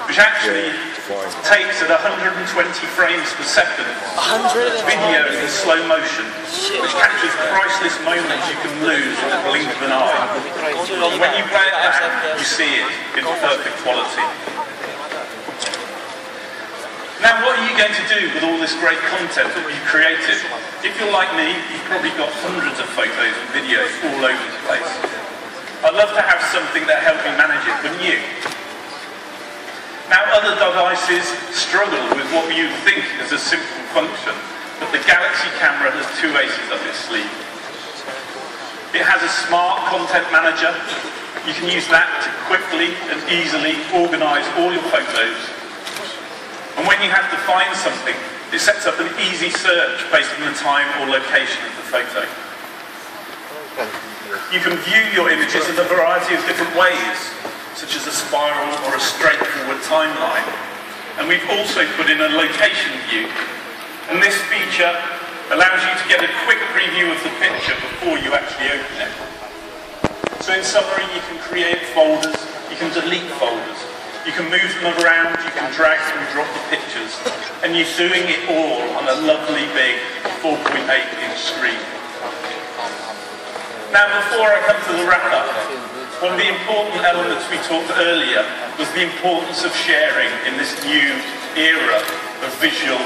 which actually takes at 120 frames per second video in slow motion, which captures priceless moments you can lose in the blink of an eye. And when you play it back, you see it in perfect quality. Now, what are you going to do with all this great content that you've created? If you're like me, you've probably got hundreds of photos and videos all over the place. I'd love to have something that helped me manage it, wouldn't you? Now, other devices struggle with what you think is a simple function, but the Galaxy camera has two aces up its sleeve. It has a smart content manager. You can use that to quickly and easily organize all your photos. And when you have to find something, it sets up an easy search based on the time or location of the photo. You can view your images in a variety of different ways, such as a spiral or a straightforward timeline. And we've also put in a location view. And this feature allows you to get a quick preview of the picture before you actually open it. So in summary, you can create folders, you can delete folders, you can move them around, you can drag and drop the pictures, and you're doing it all on a lovely big 4.8-inch screen. Now, before I come to the wrap-up, one of the important elements we talked earlier was the importance of sharing in this new era of visual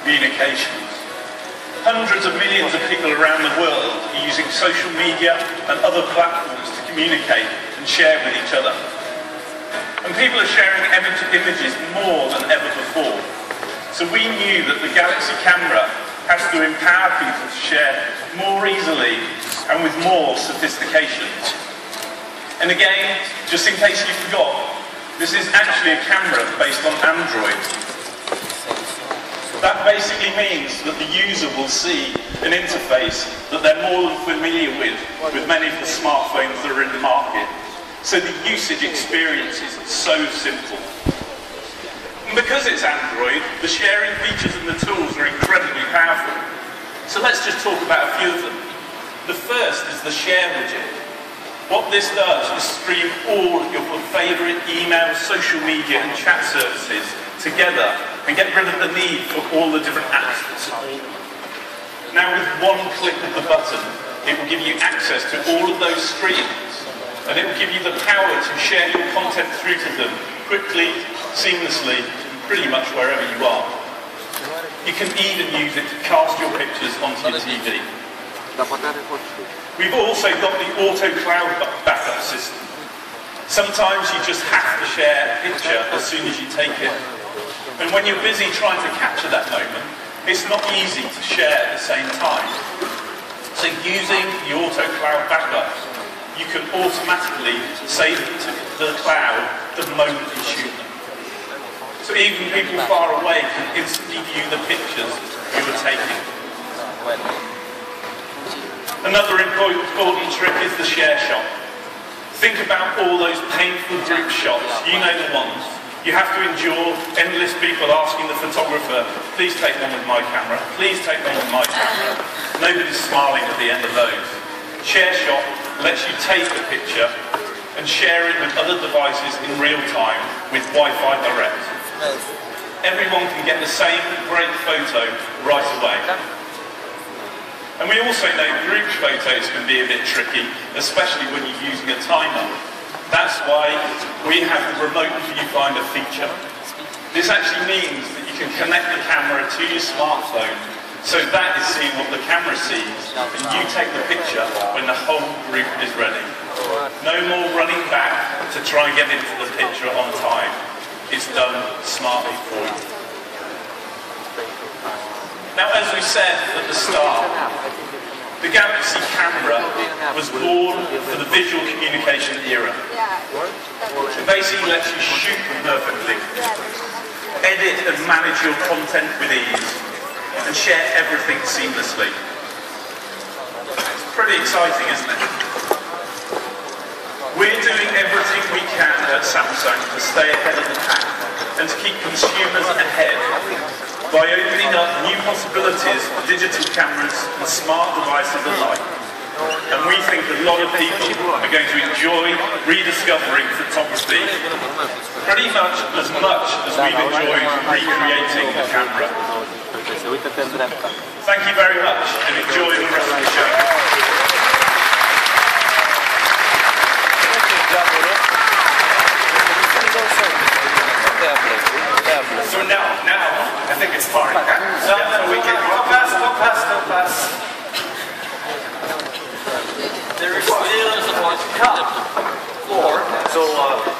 communications. Hundreds of millions of people around the world are using social media and other platforms to communicate and share with each other. And people are sharing images more than ever before. So we knew that the Galaxy camera has to empower people to share more easily and with more sophistication. And again, just in case you forgot, this is actually a camera based on Android. That basically means that the user will see an interface that they're more than familiar with many of the smartphones that are in the market. So the usage experience is so simple. And because it's Android, the sharing features and the tools are incredibly powerful. So let's just talk about a few of them. The first is the Share widget. What this does is stream all your favourite email, social media and chat services together and get rid of the need for all the different apps. Now with one click of the button, it will give you access to all of those screens. And it will give you the power to share your content through to them quickly, seamlessly, pretty much wherever you are. You can even use it to cast your pictures onto your TV. We've also got the auto cloud backup system. Sometimes you just have to share a picture as soon as you take it. And when you're busy trying to capture that moment, it's not easy to share at the same time. So using the auto cloud backups, you can automatically save them to the cloud the moment you shoot them. So even people far away can instantly view the pictures you were taking. Another important trick is the share shot. Think about all those painful group shots, you know the ones. You have to endure endless people asking the photographer, please take one with my camera, please take one with my camera. Nobody's smiling at the end of those. Share shot lets you take the picture and share it with other devices in real time with Wi-Fi direct. Everyone can get the same great photo right away. And we also know group photos can be a bit tricky, especially when you're using a timer. That's why we have the remote viewfinder feature. This actually means that you can connect the camera to your smartphone, so that is seeing what the camera sees, and you take the picture when the whole group is ready. No more running back to try and get into the picture on time. It's done smartly for you. Now, as we said at the start, the Galaxy camera was born for the visual communication era. It basically lets you shoot perfectly, edit and manage your content with ease, and share everything seamlessly. It's pretty exciting, isn't it? We're doing everything we can at Samsung to stay ahead of the pack and to keep consumers ahead by opening up new possibilities for digital cameras and smart devices alike. And we think a lot of people are going to enjoy rediscovering photography pretty much as we've enjoyed recreating the camera. Thank you very much and enjoy the rest of the show. So now, I think it's time. So we can go past. There is still one cup. So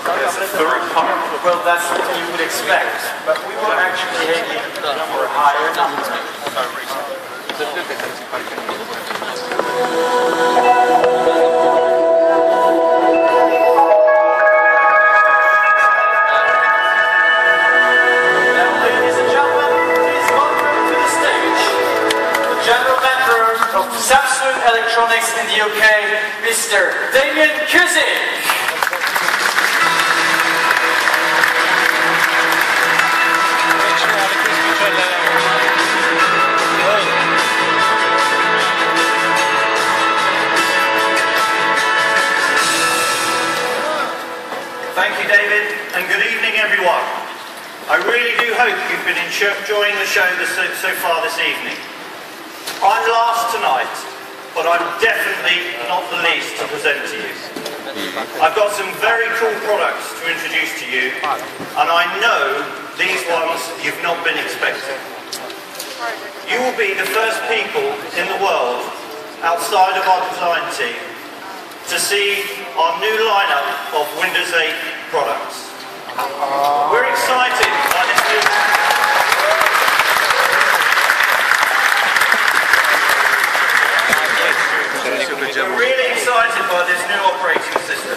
there's a third part. Well, that's what you would expect, but we were actually aiming for a higher number. Samsung Electronics in the UK, Mr. Damien Cusick. Thank you, David, and good evening, everyone. I really do hope you've been enjoying the show so far this evening. I'm last tonight, but I'm definitely not the least to present to you. I've got some very cool products to introduce to you, and I know these ones you've not been expecting. You will be the first people in the world, outside of our design team, to see our new lineup of Windows 8 products. We're excited by this new... We're really excited by this new operating system,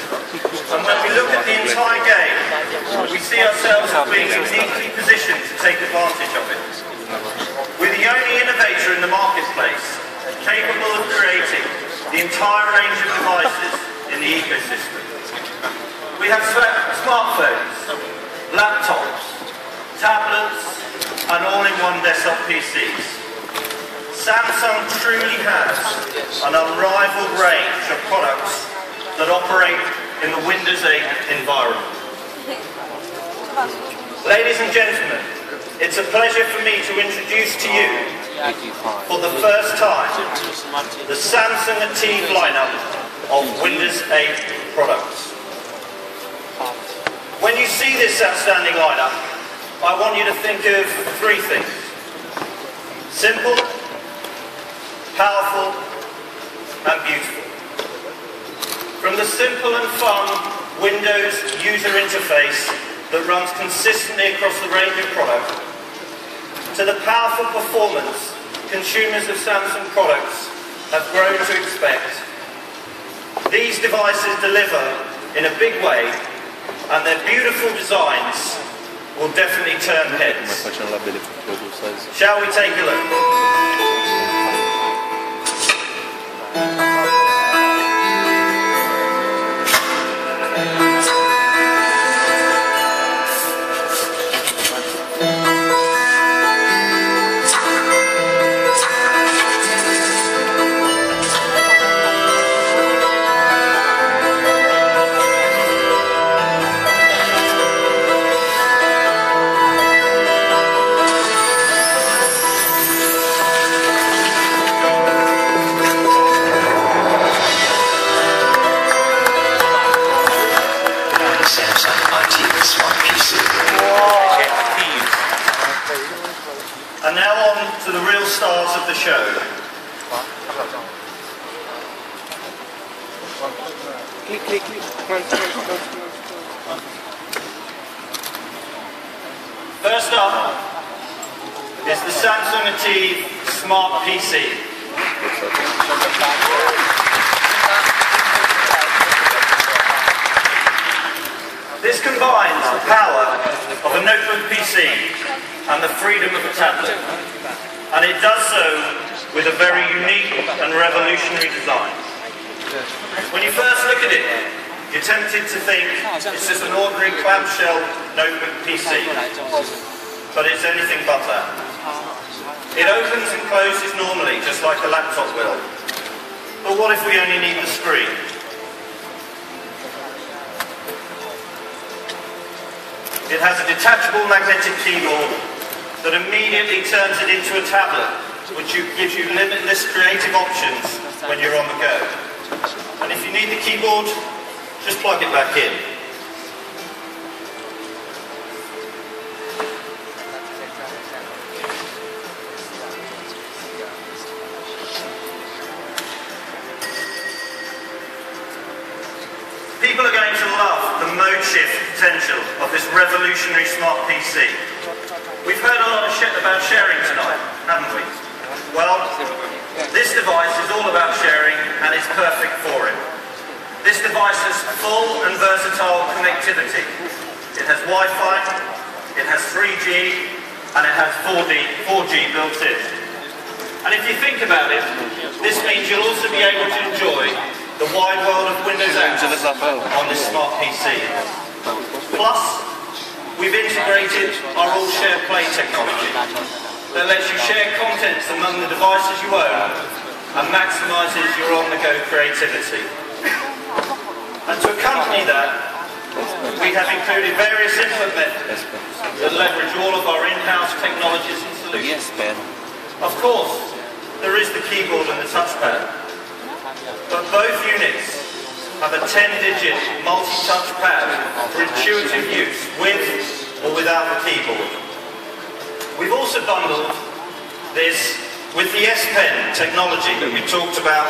and when we look at the entire game, we see ourselves as being uniquely positioned to take advantage of it. We're the only innovator in the marketplace capable of creating the entire range of devices in the ecosystem. We have smartphones, laptops, tablets, and all-in-one desktop PCs. Samsung truly has an unrivaled range of products that operate in the Windows 8 environment. Ladies and gentlemen, it's a pleasure for me to introduce to you, for the first time, the Samsung Achieve lineup of Windows 8 products. When you see this outstanding lineup, I want you to think of three things: simple, powerful, and beautiful. From the simple and fun Windows user interface that runs consistently across the range of products, to the powerful performance consumers of Samsung products have grown to expect, these devices deliver in a big way, and their beautiful designs will definitely turn heads. Shall we take a look? And now on to the real stars of the show. First up is the Samsung Achieve Smart PC. This combines the power of a notebook PC and the freedom of a tablet, and it does so with a very unique and revolutionary design. When you first look at it, you're tempted to think it's just an ordinary clamshell notebook PC, but it's anything but that. It opens and closes normally, just like a laptop will. But what if we only need the screen? It has a detachable magnetic keyboard that immediately turns it into a tablet, which gives you limitless creative options when you're on the go. And if you need the keyboard, just plug it back in. People are going to love the mode shift potential of this revolutionary smart PC. We've heard a lot about sharing tonight, haven't we? Well, this device is all about sharing and it's perfect for it. This device has full and versatile connectivity. It has Wi-Fi, it has 3G, and it has 4G built in. And if you think about it, this means you'll also be able to enjoy the wide world of Windows apps on this smart PC. Plus, we've integrated our all-share play technology that lets you share contents among the devices you own and maximises your on-the-go creativity. And to accompany that, we have included various input methods that leverage all of our in-house technologies and solutions. Of course, there is the keyboard and the touchpad, but both units have a 10-digit multi-touch pad for intuitive use with or without the keyboard. We've also bundled this with the S Pen technology that we talked about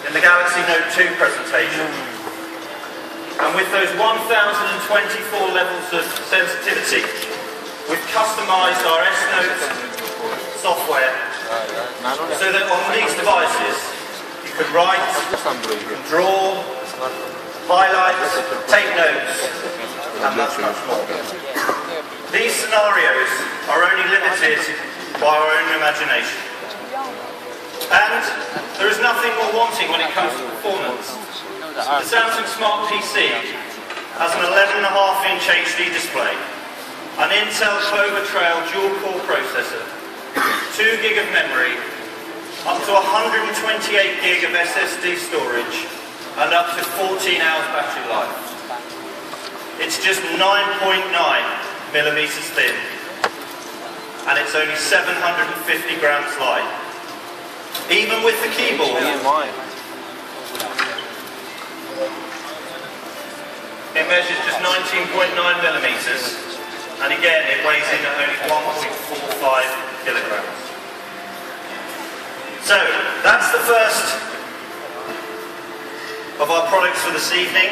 in the Galaxy Note 2 presentation. And with those 1024 levels of sensitivity, we've customized our S Note software so that on these devices you can write, you can draw, highlight, take notes, and much, much more. These scenarios are only limited by our own imagination. And there is nothing we're wanting when it comes to performance. The Samsung Smart PC has an 11.5-inch HD display, an Intel Clover Trail dual-core processor, 2 gig of memory, up to 128 gig of SSD storage, and up to 14 hours battery life. It's just 9.9 millimeters thin, and it's only 750 grams light. Even with the keyboard, it measures just 19.9 millimeters, and again it weighs in at only 1.45 kilograms. So, that's the first of our products for this evening.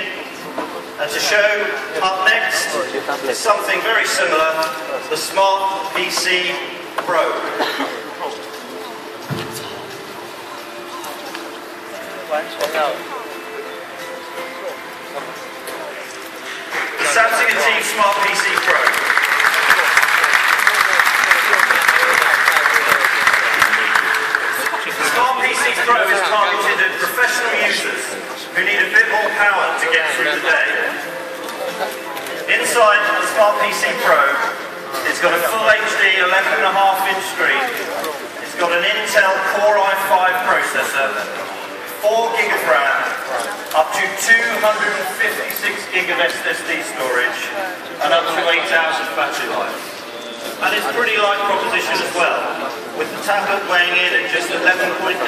And to show up next is something very similar, the Smart PC Pro. The Samsung Achieve Smart PC Pro. The Smart PC Pro is targeted at professional users who need a bit more power to get through the day. Inside the Smart PC Pro, it's got a full HD 11.5-inch screen. It's got an Intel Core i5 processor, 4 gig of RAM, up to 256 gig of SSD storage, and up to 8 hours of battery life. And it's a pretty light proposition as well, with the tablet weighing in at just 11.89,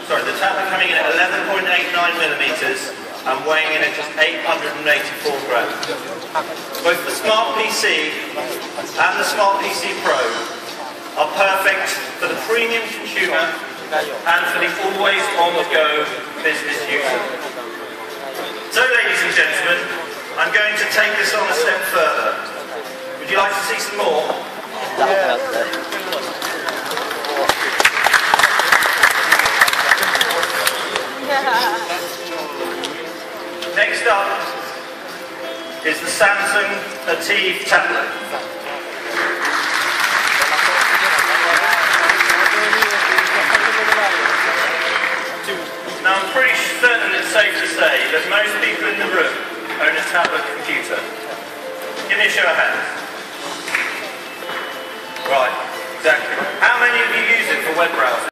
sorry, the tablet coming in at 11.89 millimeters and weighing in at just 884 grams. Both the Smart PC and the Smart PC Pro are perfect for the premium consumer and for the always on-the-go business user. So, ladies and gentlemen, I'm going to take this on a step further. Would you like to see some more? Yeah. Next up is the Samsung Achieve tablet. Now I'm pretty certain it's safe to say that most people in the room own a tablet computer. Give me a show of hands. Right, exactly. How many of you use it for web browsing?